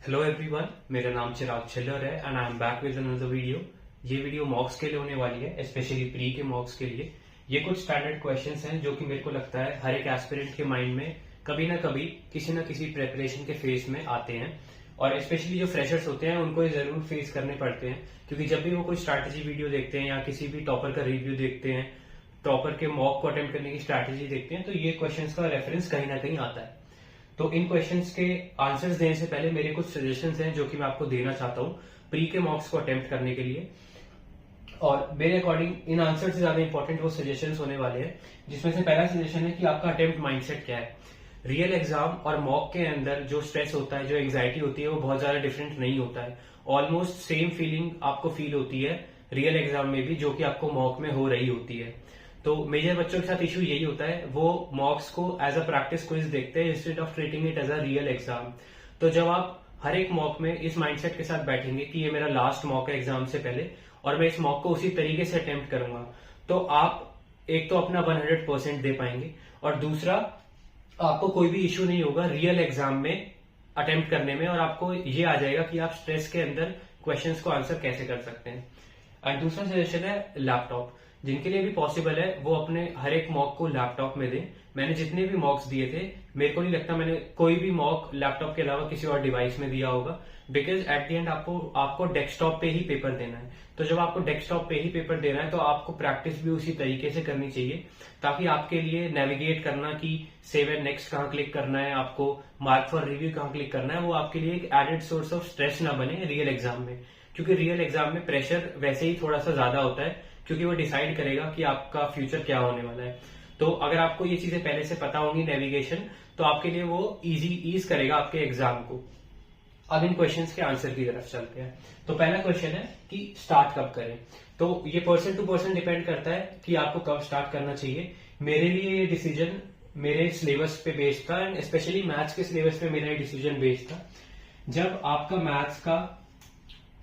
Hello everyone, मेरा नाम चिराग छिल्लर है and I am back with another video. ये वीडियो मॉक्स के लिए होने वाली है, स्पेशली प्री के मॉक्स के लिए। ये कुछ स्टैंडर्ड क्वेश्चंस हैं जो कि मेरे को लगता है हर एक एस्पिरेंट के माइंड में कभी ना कभी किसी ना किसी प्रेपरेशन के फेज में आते हैं, और स्पेशली जो फ्रेशर्स होते हैं उनको ये जरूर फेस करने पड़ते हैं, क्योंकि जब भी वो कोई स्ट्रैटेजी वीडियो देखते हैं या किसी भी टॉपर का रिव्यू देखते हैं, टॉपर के मॉक को अटेम्प्ट करने की स्ट्रैटेजी देखते हैं, तो ये क्वेश्चंस का रेफरेंस कहीं ना कहीं आता है। तो इन क्वेश्चंस के आंसर्स देने से पहले मेरे कुछ सजेशंस हैं जो कि मैं आपको देना चाहता हूँ प्री के मॉक्स को अटेम्प्ट करने के लिए। और मेरे अकॉर्डिंग इन आंसर से ज्यादा इंपॉर्टेंट वो सजेशंस होने वाले हैं, जिसमें से पहला सजेशन है कि आपका अटेम्प्ट माइंडसेट क्या है। रियल एग्जाम और मॉक के अंदर जो स्ट्रेस होता है, जो एंग्जाइटी होती है, वो बहुत ज्यादा डिफरेंट नहीं होता है। ऑलमोस्ट सेम फीलिंग आपको फील होती है रियल एग्जाम में भी जो कि आपको मॉक में हो रही होती है। तो मेजर बच्चों के साथ इशू यही होता है, वो मॉक्स को एज अ प्रैक्टिस क्विज देखते हैं instead of treating it as a real exam. तो जब आप हर एक मॉक में इस माइंडसेट के साथ बैठेंगे कि ये मेरा लास्ट मॉक है एग्जाम से पहले और मैं इस मॉक को उसी तरीके से अटेम्प्ट करूंगा, तो आप एक तो अपना 100% दे पाएंगे, और दूसरा आपको कोई भी इशू नहीं होगा रियल एग्जाम में अटेम्प्ट करने में, और आपको ये आ जाएगा कि आप स्ट्रेस के अंदर क्वेश्चंस को आंसर कैसे कर सकते हैं। एंड दूसरा सजेशन है लैपटॉप। जिनके लिए भी पॉसिबल है वो अपने हर एक मॉक को लैपटॉप में दें। मैंने जितने भी मॉक्स दिए थे, मेरे को नहीं लगता मैंने कोई भी मॉक लैपटॉप के अलावा किसी और डिवाइस में दिया होगा, बिकॉज एट द एंड आपको डेस्कटॉप पे ही पेपर देना है। तो जब आपको डेस्कटॉप पे ही पेपर देना है तो आपको प्रैक्टिस भी उसी तरीके से करनी चाहिए, ताकि आपके लिए नेविगेट करना कि सेव एंड नेक्स्ट कहाँ क्लिक करना है, आपको मार्क फॉर रिव्यू कहाँ क्लिक करना है, वो आपके लिए एक एडेड सोर्स ऑफ स्ट्रेस ना बने रियल एग्जाम में। क्योंकि रियल एग्जाम में प्रेशर वैसे ही थोड़ा सा ज्यादा होता है, क्योंकि वो डिसाइड करेगा कि आपका फ्यूचर क्या होने वाला है। तो अगर आपको ये चीजें पहले से पता होंगी नेविगेशन, तो आपके लिए वो ईज करेगा आपके एग्जाम को। अब इन क्वेश्चंस के आंसर की तरफ चलते हैं। तो पहला क्वेश्चन है कि स्टार्ट कब करें। तो ये पर्सन टू पर्सन डिपेंड करता है कि आपको कब स्टार्ट करना चाहिए। मेरे लिए ये डिसीजन मेरे सिलेबस पे बेस्ड था, एंड स्पेशली मैथ्स के सिलेबस पे मेरा ये डिसीजन बेस्ड था। जब आपका मैथ्स का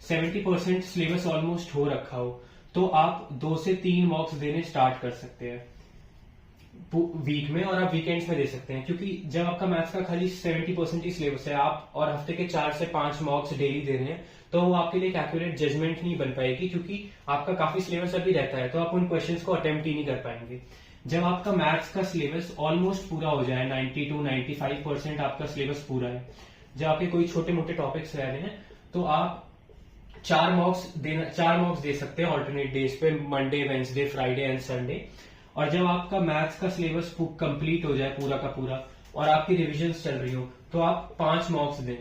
70% सिलेबस ऑलमोस्ट हो रखा हो, तो आप 2 से 3 मॉक्स देने स्टार्ट कर सकते हैं वीक में, और आप वीकेंड्स में दे सकते हैं। क्योंकि जब आपका मैथ्स का खाली 70% ही सिलेबस है, आप और हफ्ते के 4 से 5 मॉक्स डेली दे रहे हैं, तो वो आपके लिए एक एक्यूरेट जजमेंट नहीं बन पाएगी, क्योंकि आपका काफी सिलेबस अभी रहता है, तो आप उन क्वेश्चंस को अटेम्प्ट ही नहीं कर पाएंगे। जब आपका मैथ्स का सिलेबस ऑलमोस्ट पूरा हो जाए, 90 to 95% आपका सिलेबस पूरा है, जब आपके कोई छोटे मोटे टॉपिक्स रह रहे हैं, तो आप 4 मॉक्स दे सकते हैं ऑल्टरनेट डेज पे, Monday, Wednesday, Friday and Sunday. और जब आपका मैथ्स का सिलेबस कंप्लीट हो जाए पूरा का पूरा और आपकी रिविजन्स चल रही हो, तो आप 5 मॉक्स दें।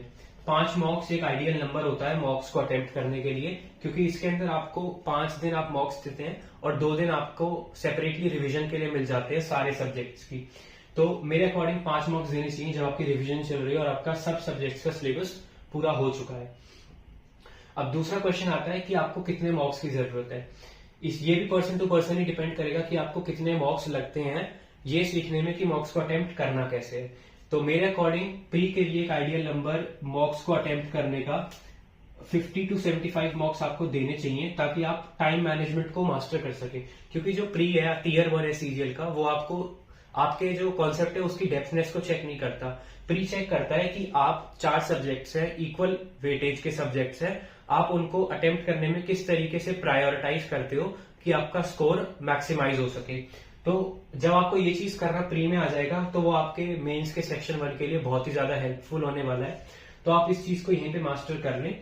5 मॉक्स एक आइडियल नंबर होता है मॉक्स को अटेम्प्ट करने के लिए, क्योंकि इसके अंदर आपको 5 दिन आप मॉक्स देते हैं और 2 दिन आपको सेपरेटली रिविजन के लिए मिल जाते हैं सारे सब्जेक्ट्स की। तो मेरे अकॉर्डिंग 5 मॉक्स देने चाहिए जब आपकी रिविजन चल रही है और आपका सब सब्जेक्ट्स का सिलेबस पूरा हो चुका है। अब दूसरा क्वेश्चन आता है कि आपको कितने मॉक्स की जरूरत है। ये भी पर्सन टू पर्सन ही डिपेंड करेगा कि आपको कितने मॉक्स लगते हैं ये सीखने में कि मॉक्स को अटेम्प्ट करना कैसे है। तो मेरे अकॉर्डिंग प्री के लिए एक आइडियल नंबर मॉक्स को अटेम्प्ट करने का 50 to 75 मॉक्स आपको देने चाहिए, ताकि आप टाइम मैनेजमेंट को मास्टर कर सके। क्योंकि जो प्री है, टीयर 1 है सीजीएल का, वो आपको आपके जो कॉन्सेप्ट है उसकी डेप्थनेस को चेक नहीं करता। प्री चेक करता है कि आप 4 सब्जेक्ट्स है, इक्वल वेटेज के सब्जेक्ट्स है, आप उनको अटेम्प्ट करने में किस तरीके से प्रायोरिटाइज करते हो कि आपका स्कोर मैक्सिमाइज हो सके। तो जब आपको ये चीज करना प्री में आ जाएगा, तो वो आपके मेंस के सेक्शन 1 के लिए बहुत ही ज्यादा हेल्पफुल होने वाला है। तो आप इस चीज को यहीं पे मास्टर कर लें।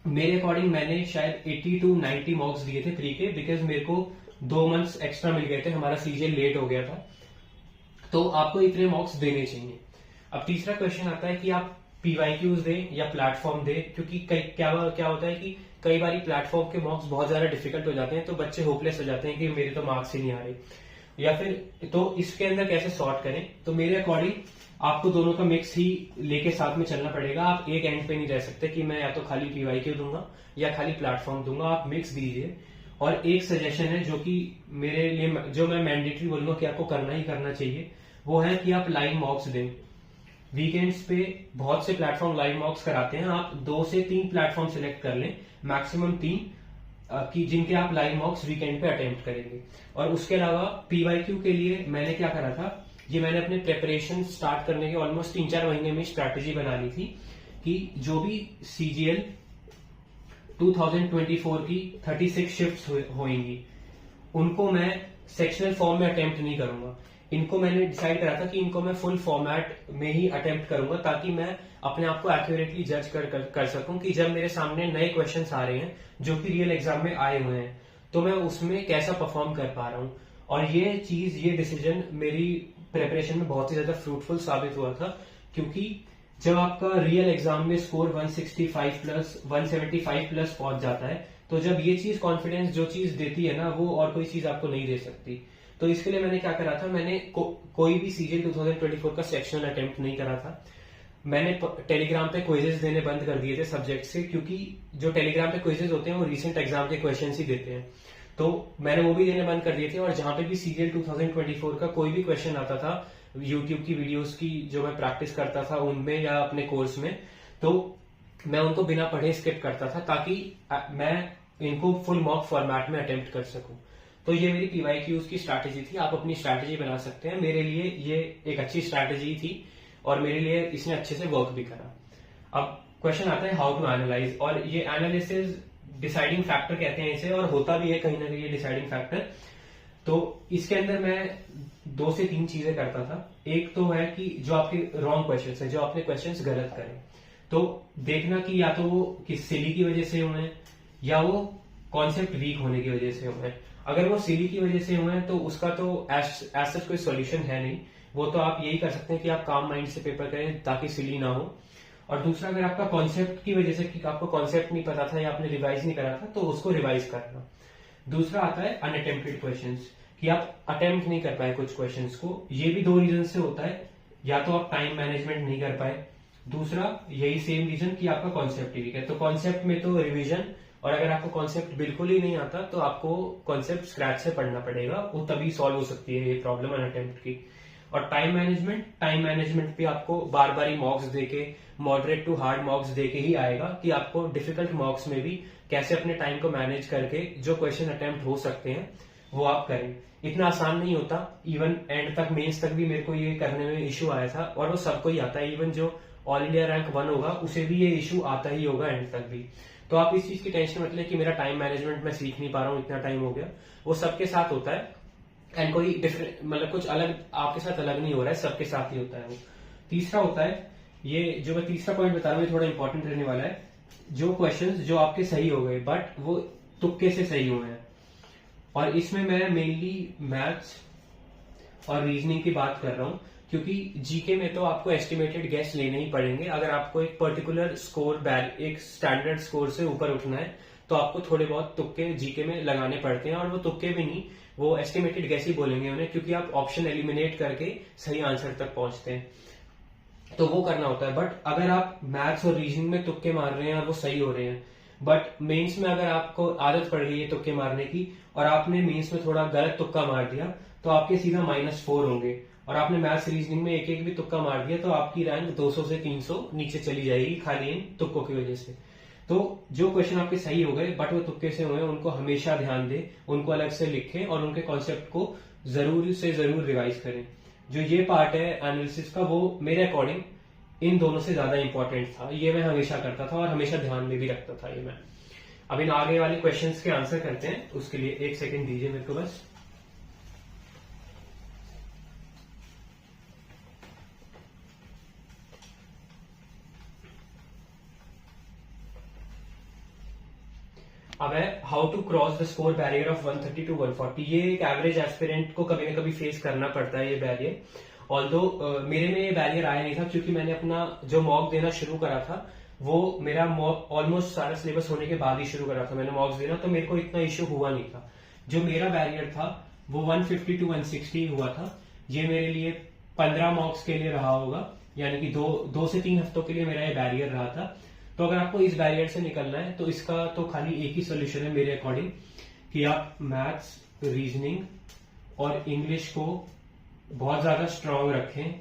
मेरे अकॉर्डिंग मैंने शायद 80 to 90 मॉक्स दिए थे प्री के, बिकॉज मेरे को 2 मंथ्स एक्स्ट्रा मिल गए थे, हमारा सीजीएल लेट हो गया था। तो आपको इतने मॉक्स देने चाहिए। अब तीसरा क्वेश्चन आता है कि आप पीवाईक्यूज दें या प्लेटफॉर्म दें, क्योंकि क्या होता है कि कई बार प्लेटफॉर्म के मॉक्स बहुत ज्यादा डिफिकल्ट हो जाते हैं, तो बच्चे होपलेस हो जाते हैं कि मेरे तो मार्क्स ही नहीं आ रहे, या फिर तो इसके अंदर कैसे सॉर्ट करें। तो मेरे अकॉर्डिंग आपको दोनों का मिक्स ही लेके साथ में चलना पड़ेगा। आप एक एंड पे नहीं रह सकते कि मैं या तो खाली पीवाईक्यू दूंगा या खाली प्लेटफॉर्म दूंगा, आप मिक्स दीजिए। और एक सजेशन है जो कि मेरे लिए, जो मैं मैंडेटरी बोलूंगा कि आपको करना ही करना चाहिए, वो है कि आप लाइव मॉक्स दें। वीकेंड्स पे बहुत से प्लेटफॉर्म लाइव मॉक्स कराते हैं, आप 2 से 3 प्लेटफॉर्म सिलेक्ट कर लें, मैक्सिमम 3, कि जिनके आप लाइव मॉक्स वीकेंड पे अटेम्प्ट करेंगे। और उसके अलावा पीवाईक्यू के लिए मैंने क्या करा था, ये मैंने अपने प्रिपरेशन स्टार्ट करने के ऑलमोस्ट 3-4 महीने में स्ट्रैटेजी बना ली थी कि जो भी CGL 2024 की 36 शिफ्ट्स होंगी उनको मैं सेक्शनल फॉर्म में अटेम्प्ट नहीं करूंगा। इनको मैंने डिसाइड करा था कि इनको मैं फुल फॉर्मेट में ही अटेम्प्ट करूंगा, ताकि मैं अपने आप को एक्यूरेटली जज कर सकूं कि जब मेरे सामने नए क्वेश्चंस आ रहे हैं जो कि रियल एग्जाम में आए हुए हैं तो मैं उसमें कैसा परफॉर्म कर पा रहा हूं। और ये डिसीजन मेरी प्रिपरेशन में बहुत ही ज्यादा फ्रूटफुल साबित हुआ था, क्योंकि जब आपका रियल एग्जाम में स्कोर 165 प्लस 175 प्लस पहुंच जाता है तो जब ये चीज कॉन्फिडेंस जो चीज देती है ना, वो और कोई चीज आपको नहीं दे सकती। तो इसके लिए मैंने क्या करा था, मैंने कोई भी CGL 2024 का सेक्शनल अटेम्प्ट नहीं करा था। मैंने टेलीग्राम पे क्विजेस देने बंद कर दिए थे सब्जेक्ट से, क्योंकि जो टेलीग्राम पे क्विजेस होते हैं वो रिसेंट एग्जाम के क्वेश्चन ही देते हैं, तो मैंने वो भी देने बंद कर दिए थे। और जहां पे भी CGL 2024 का कोई भी क्वेश्चन आता था यूट्यूब की वीडियोस की जो मैं प्रैक्टिस करता था उनमें या अपने कोर्स में, तो मैं उनको बिना पढ़े स्किप करता था ताकि मैं इनको फुल मॉक फॉर्मेट में अटेम्प्ट कर सकूं। तो ये मेरी PYQs की स्ट्रैटेजी थी। आप अपनी स्ट्रैटेजी बना सकते हैं। मेरे लिए ये एक अच्छी स्ट्रैटेजी थी और मेरे लिए इसने अच्छे से वर्क भी करा। अब क्वेश्चन आता है हाउ टू एनालाइज, और ये एनालिसिस डिसाइडिंग फैक्टर कहते हैं इसे, और होता भी है कहीं ना कहीं ये डिसाइडिंग फैक्टर। तो इसके अंदर मैं 2 से 3 चीजें करता था। एक तो है कि जो आपके रॉन्ग क्वेश्चंस है, जो आपने क्वेश्चंस गलत करें, तो देखना कि या तो वो किस सिली की वजह से हुए हैं या वो कॉन्सेप्ट वीक होने की वजह से हुए हैं। अगर वो सिली की वजह से हुए हैं तो उसका तो एज सच कोई सॉल्यूशन है नहीं। वो तो आप यही कर सकते हैं कि आप काम माइंड से पेपर करें ताकि सिली ना हो। और दूसरा, अगर आपका कॉन्सेप्ट की वजह से कि आपको कॉन्सेप्ट नहीं पता था या आपने रिवाइज नहीं करा था तो उसको रिवाइज करना। दूसरा आता है अनअटेम्प्टेड क्वेश्चंस, कि आप अटेम्प्ट नहीं कर पाए कुछ क्वेश्चंस को। ये भी 2 रीजन से होता है, या तो आप टाइम मैनेजमेंट नहीं कर पाए, दूसरा यही सेम रीजन कि आपका कॉन्सेप्ट वीक है। तो कॉन्सेप्ट में तो रिवीजन, और अगर आपको कॉन्सेप्ट बिल्कुल ही नहीं आता तो आपको कॉन्सेप्ट स्क्रैच से पढ़ना पड़ेगा, वो तभी सॉल्व हो सकती है ये प्रॉब्लम अनअटेम्प्ट की। और टाइम मैनेजमेंट भी आपको बार बार ही मॉक्स देके, मॉडरेट टू हार्ड मॉक्स देके ही आएगा कि आपको डिफिकल्ट मॉक्स में भी कैसे अपने टाइम को मैनेज करके जो क्वेश्चन अटेम्प्ट हो सकते हैं वो आप करें। इतना आसान नहीं होता। इवन एंड तक, मेंस तक भी मेरे को ये करने में इशू आया था, और वो सबको ही आता है। इवन जो ऑल इंडिया रैंक 1 होगा उसे भी ये इशू आता ही होगा एंड तक भी। तो आप इस चीज की टेंशन मत लें कि मेरा टाइम मैनेजमेंट मैं सीख नहीं पा रहा हूँ, इतना टाइम हो गया। वो सबके साथ होता है, एंड कोई डिफरेंट मतलब कुछ अलग आपके साथ अलग नहीं हो रहा है, सबके साथ ही होता है वो। तीसरा होता है, ये जो मैं तीसरा पॉइंट बता रहा हूँ ये थोड़ा इंपॉर्टेंट रहने वाला है। जो क्वेश्चंस जो आपके सही हो गए बट वो तुक्के से सही हुए हैं, और इसमें मैं मेनली मैथ्स और रीजनिंग की बात कर रहा हूं, क्योंकि जीके में तो आपको एस्टिमेटेड गेस लेने ही पड़ेंगे। अगर आपको एक पर्टिकुलर स्कोर, एक स्टैंडर्ड स्कोर से ऊपर उठना है तो आपको थोड़े बहुत तुक्के जीके में लगाने पड़ते हैं। और वो तुक्के भी नहीं, वो एस्टिमेटेड गेस ही बोलेंगे उन्हें, क्योंकि आप ऑप्शन एलिमिनेट करके सही आंसर तक पहुंचते हैं, तो वो करना होता है। बट अगर आप मैथ्स और रीजनिंग में तुक्के मार रहे हैं और वो सही हो रहे हैं, बट मेंस में अगर आपको आदत पड़ गई है तुक्के मारने की और आपने मेंस में थोड़ा गलत तुक्का मार दिया तो आपके सीधा -4 होंगे। और आपने मैथ्स रीजनिंग में एक भी तुक्का मार दिया तो आपकी रैंक 200 से 300 नीचे चली जाएगी, खाली इन तुक्कों की वजह से। तो जो क्वेश्चन आपके सही हो गए बट वो तुक्के से हुए, उनको हमेशा ध्यान दें, उनको अलग से लिखें और उनके कॉन्सेप्ट को जरूर से जरूर रिवाइज करें। जो ये पार्ट है एनालिसिस का, वो मेरे अकॉर्डिंग इन दोनों से ज्यादा इंपॉर्टेंट था। ये मैं हमेशा करता था और हमेशा ध्यान में भी रखता था ये मैं। अब इन आगे वाले क्वेश्चंस के आंसर करते हैं, उसके लिए 1 सेकंड दीजिए मेरे को बस। अब है how to cross the score barrier of 130 to 140। ये एक एवरेज एस्पिरेंट को कभी ना कभी फेस करना पड़ता है ये बैरियर। ऑल्दो मेरे में ये बैरियर आया नहीं था, क्योंकि मैंने अपना जो मॉक देना शुरू करा था वो मेरा मॉक ऑलमोस्ट सारा सिलेबस होने के बाद ही शुरू करा था मैंने मॉक्स देना, तो मेरे को इतना इश्यू हुआ नहीं था। जो मेरा बैरियर था वो 150 टू 160 हुआ था। ये मेरे लिए 15 मॉक्स के लिए रहा होगा, यानी कि 2 से 3 हफ्तों के लिए मेरा ये बैरियर रहा था। तो अगर आपको इस बैरियर से निकलना है तो इसका तो खाली एक ही सोल्यूशन है मेरे अकॉर्डिंग, कि आप मैथ्स, रीजनिंग और इंग्लिश को बहुत ज्यादा स्ट्रांग रखें।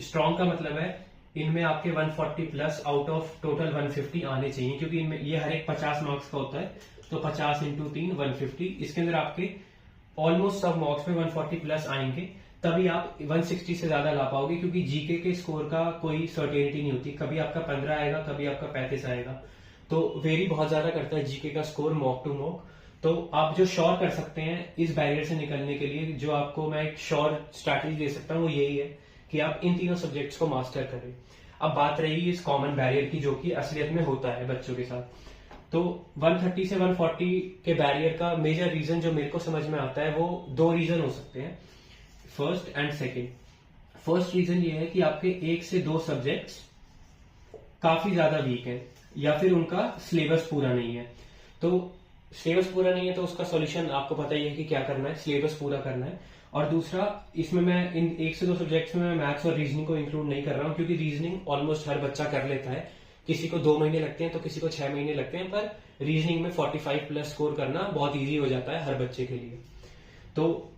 स्ट्रांग का मतलब है इनमें आपके 140 प्लस आउट ऑफ टोटल 150 आने चाहिए, क्योंकि इनमें ये हर एक 50 मार्क्स का होता है, तो 50 × 3 150। इसके अंदर आपके ऑलमोस्ट सब मार्क्स में 140 प्लस आएंगे, तभी आप 160 से ज्यादा ला पाओगे, क्योंकि जीके के स्कोर का कोई सर्टेनिटी नहीं होती, कभी आपका 15 आएगा, कभी आपका 35 आएगा, तो वेरी बहुत ज्यादा करता है जीके का स्कोर मॉक टू मॉक। तो आप जो श्योर कर सकते हैं इस बैरियर से निकलने के लिए, जो आपको मैं एक श्योर स्ट्रैटेजी दे सकता हूँ, वो यही है कि आप इन तीनों सब्जेक्ट्स को मास्टर करें। अब बात रही इस कॉमन बैरियर की, जो कि असलियत में होता है बच्चों के साथ। तो 130 से 140 के बैरियर का मेजर रीजन जो मेरे को समझ में आता है, वो 2 रीजन हो सकते हैं, first and second. First reason ये है कि आपके 1 से 2 सब्जेक्ट्स काफी ज्यादा वीक है, या फिर उनका सिलेबस पूरा नहीं है। तो सिलेबस पूरा नहीं है तो उसका सॉल्यूशन आपको पता ही है कि क्या करना है, सिलेबस पूरा करना है। और दूसरा, इसमें मैं इन 1 से 2 सब्जेक्ट्स में मैं मैथ्स और रीजनिंग को इंक्लूड नहीं कर रहा हूं, क्योंकि रीजनिंग ऑलमोस्ट हर बच्चा कर लेता है। किसी को 2 महीने लगते हैं तो किसी को 6 महीने लगते हैं, पर रीजनिंग में 45 प्लस स्कोर करना बहुत ईजी हो जाता है हर बच्चे के लिए। तो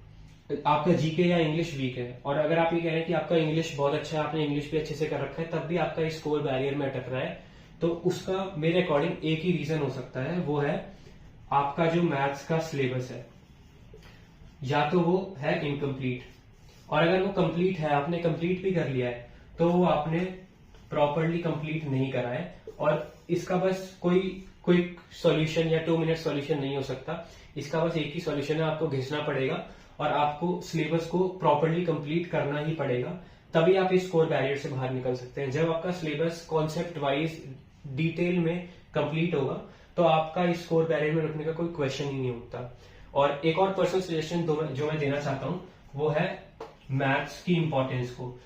आपका जीके या इंग्लिश वीक है, और अगर आप ये कह रहे हैं कि आपका इंग्लिश बहुत अच्छा है, आपने इंग्लिश भी अच्छे से कर रखा है, तब भी आपका स्कोर बैरियर में अटक रहा है, तो उसका मेरे अकॉर्डिंग एक ही रीजन हो सकता है, वो है आपका जो मैथ्स का सिलेबस है, या तो वो है इनकम्प्लीट, और अगर वो कंप्लीट है, आपने कंप्लीट भी कर लिया है, तो वो आपने प्रॉपरली कंप्लीट नहीं करा है। और इसका बस कोई क्विक सॉल्यूशन या 2 मिनट सॉल्यूशन नहीं हो सकता, इसका बस एक ही सॉल्यूशन है, आपको घिसना पड़ेगा और आपको सिलेबस को प्रॉपरली कंप्लीट करना ही पड़ेगा, तभी आप इस स्कोर बैरियर से बाहर निकल सकते हैं। जब आपका सिलेबस कॉन्सेप्ट वाइज डिटेल में कंप्लीट होगा, तो आपका इस स्कोर बैरियर में रुकने का कोई क्वेश्चन ही नहीं उठता। और एक और पर्सनल सजेशन जो मैं देना चाहता हूं, वो है मैथ्स की इंपॉर्टेंस को।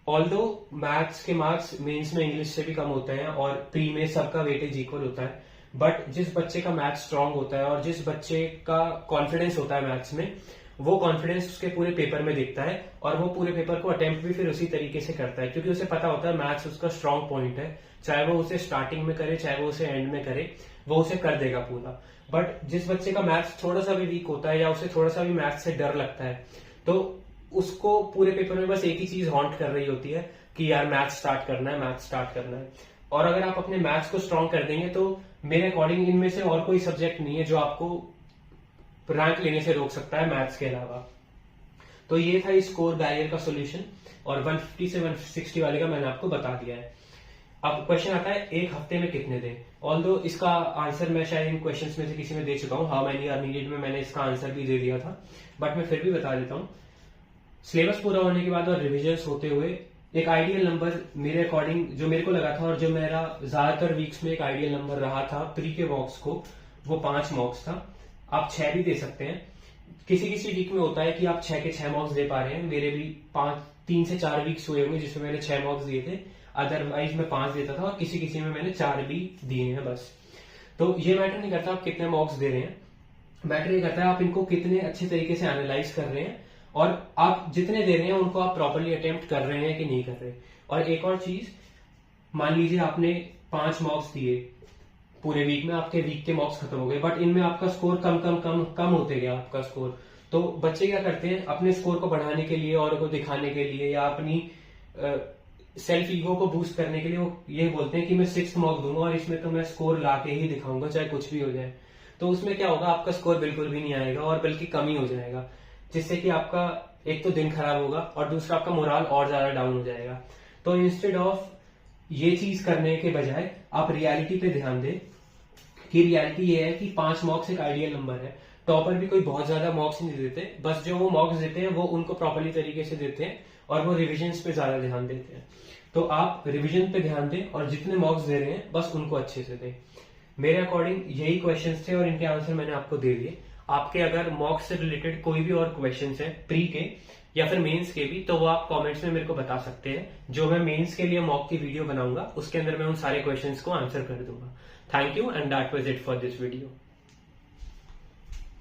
ऑल्दो मैथ्स के मार्क्स मेंस में इंग्लिश से भी कम होते हैं और प्री में सबका वेटेज इक्वल होता है, बट जिस बच्चे का मैथ्स स्ट्रांग होता है और जिस बच्चे का कॉन्फिडेंस होता है मैथ्स में, वो कॉन्फिडेंस उसके पूरे पेपर में दिखता है, और वो पूरे पेपर को अटेम्प्ट भी फिर उसी तरीके से करता है, क्योंकि उसे पता होता है मैथ्स उसका स्ट्रांग पॉइंट है। चाहे वो उसे स्टार्टिंग में करे, चाहे वो उसे एंड में करे, वो उसे कर देगा पूरा। बट जिस बच्चे का मैथ्स थोड़ा सा भी वीक होता है, या उसे थोड़ा सा भी मैथ्स से डर लगता है, तो उसको पूरे पेपर में बस एक ही चीज हॉन्ट कर रही होती है कि यार मैथ्स स्टार्ट करना है, मैथ्स स्टार्ट करना है। और अगर आप अपने मैथ्स को स्ट्रांग कर देंगे, तो मेरे अकॉर्डिंग इनमें से और कोई सब्जेक्ट नहीं है जो आपको रैंक लेने से रोक सकता है मैथ्स के अलावा। तो ये था इस स्कोर बैरियर का सोल्यूशन, और 150 से 160 वाले का मैंने आपको बता दिया है। अब क्वेश्चन आता है एक हफ्ते में कितने दें। ऑल्दो इसका आंसर मैं शायद इन क्वेश्चंस में से किसी में दे चुका हूं, हाउ मेनी आर नीडेड में मैंने इसका आंसर भी दे दिया था, बट मैं फिर भी बता देता हूं। सिलेबस पूरा होने के बाद और रिविजन्स होते हुए एक आइडियल नंबर मेरे अकॉर्डिंग जो मेरे को लगा था, और जो मेरा ज्यादातर वीक्स में एक आइडियल नंबर रहा था प्री के मॉक्स को, वो 5 मॉक्स था। आप 6 भी दे सकते हैं, किसी किसी वीक में होता है कि आप 6 के 6 मॉक्स दे पा रहे हैं। मेरे भी 3 से 4 वीक्स हुए होंगे जिसमें मैंने 6 मॉक्स दिए थे, अदरवाइज मैं 5 देता था, और किसी किसी में मैंने 4 भी दिए हैं बस। तो ये मैटर नहीं करता आप कितने मॉक्स दे रहे हैं, मैटर ये करता है आप इनको कितने अच्छे तरीके से एनालाइज कर रहे हैं, और आप जितने दे रहे हैं उनको आप प्रॉपरली अटेम्प्ट कर रहे हैं कि नहीं कर रहे। और एक और चीज, मान लीजिए आपने 5 मॉक्स दिए पूरे वीक में, आपके वीक के मॉक्स खत्म हो गए, बट इनमें आपका स्कोर कम होते गया आपका स्कोर। तो बच्चे क्या करते हैं, अपने स्कोर को बढ़ाने के लिए और को दिखाने के लिए, या अपनी सेल्फ ईगो को बूस्ट करने के लिए वो ये बोलते हैं कि मैं 6th मॉक दूंगा और इसमें तो मैं स्कोर ला के ही दिखाऊंगा चाहे कुछ भी हो जाए। तो उसमें क्या होगा, आपका स्कोर बिल्कुल भी नहीं आएगा और बल्कि कम ही हो जाएगा, जिससे कि आपका एक तो दिन खराब होगा और दूसरा आपका मोराल और ज्यादा डाउन हो जाएगा। तो इंस्टेड ऑफ ये चीज करने के बजाय आप रियलिटी पे ध्यान दें, कि रियलिटी ये है कि 5 मॉक्स एक आइडियल नंबर है। टॉपर भी कोई बहुत ज्यादा मॉक्स नहीं देते, बस जो वो मॉक्स देते हैं वो उनको प्रॉपरली तरीके से देते हैं, और वो रिविजन्स पे ज्यादा ध्यान देते हैं। तो आप रिवीजन पे ध्यान दें, और जितने मॉक्स दे रहे हैं बस उनको अच्छे से दें। मेरे अकॉर्डिंग यही क्वेश्चंस थे और इनके आंसर मैंने आपको दे दिए। आपके अगर मॉक्स से रिलेटेड कोई भी और क्वेश्चंस है प्री के या फिर मेंस के भी, तो वो आप कमेंट्स में मेरे को बता सकते हैं। जो मैं मेंस के लिए मॉक की वीडियो बनाऊंगा उसके अंदर मैं उन सारे क्वेश्चंस को आंसर कर दूंगा। Thank you and that was it for this video.